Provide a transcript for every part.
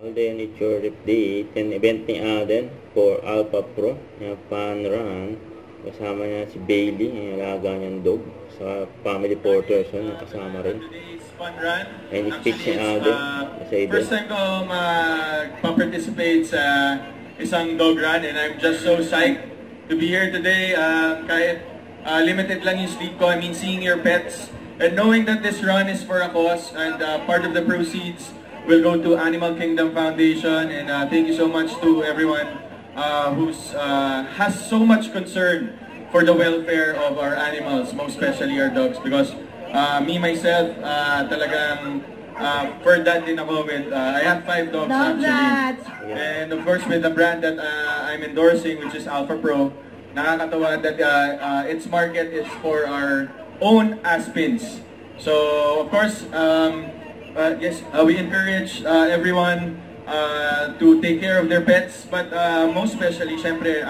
Then it's your update and event ni Alden for Alpha Pro na fun run. Kasama niya si Bailey, yung alaga niyang dog. Sa family porters, nakasama rin. Fun run. And it-pitch ni Alden. First time ko pa-participate sa isang dog run and I'm just so psyched to be here today. Kahit limited lang yung sleep ko, I mean seeing your pets and knowing that this run is for a cause and part of the proceeds will go to Animal Kingdom Foundation. And thank you so much to everyone who has so much concern for the welfare of our animals, most especially our dogs, because me myself talagang for that din ako with I have 5 dogs. Love actually that. And of course with the brand that I'm endorsing, which is Alpha Pro, nakakatawa that its market is for our own Aspins. So of course yes, we encourage everyone to take care of their pets, but most especially, syempre,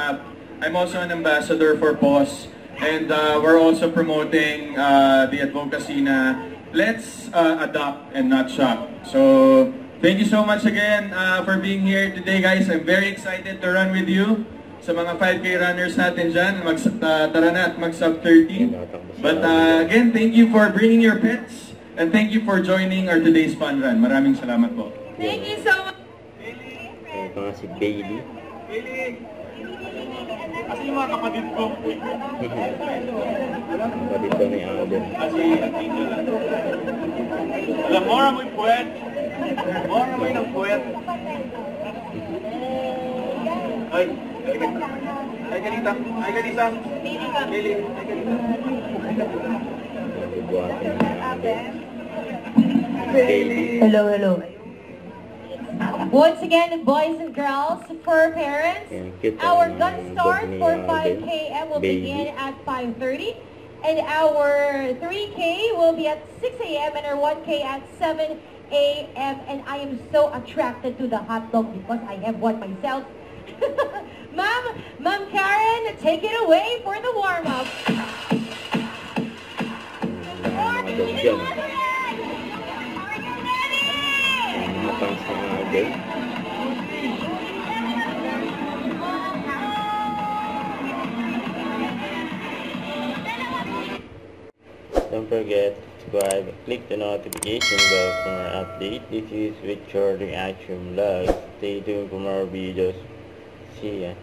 I'm also an ambassador for PAWS, and we're also promoting the advocacy na let's adopt and not shop. So thank you so much again for being here today, guys. I'm very excited to run with you. Sa mga 5K runners natin dyan, tara na at mag-sub 30. But again, thank you for bringing your pets. And thank you for joining our today's fun run. Maraming salamat po. Thank you so much. Ito nga si Bailey. Kasi yung mga kapatid ko. Kapatid ko ni Alden. Alam mo, amoy puwet. More amoy ng puwet. Ay, ay ganita. Ay ganita. Lili. Ay ganita. Bubuhatin ni Alden. Bailey. Hello, hello. Once again, boys and girls, for parents, our gun start for 5K will begin at 5:30, and our 3K will be at 6 a.m. and our 1K at 7 a.m. And I am so attracted to the hot dog because I have one myself. Ma'am Karen, take it away for the warm-up. Matang sa Alden. Don't forget to subscribe, click the notification bell for more update. This is Richard Reaction Live. Stay tuned for more videos. See ya.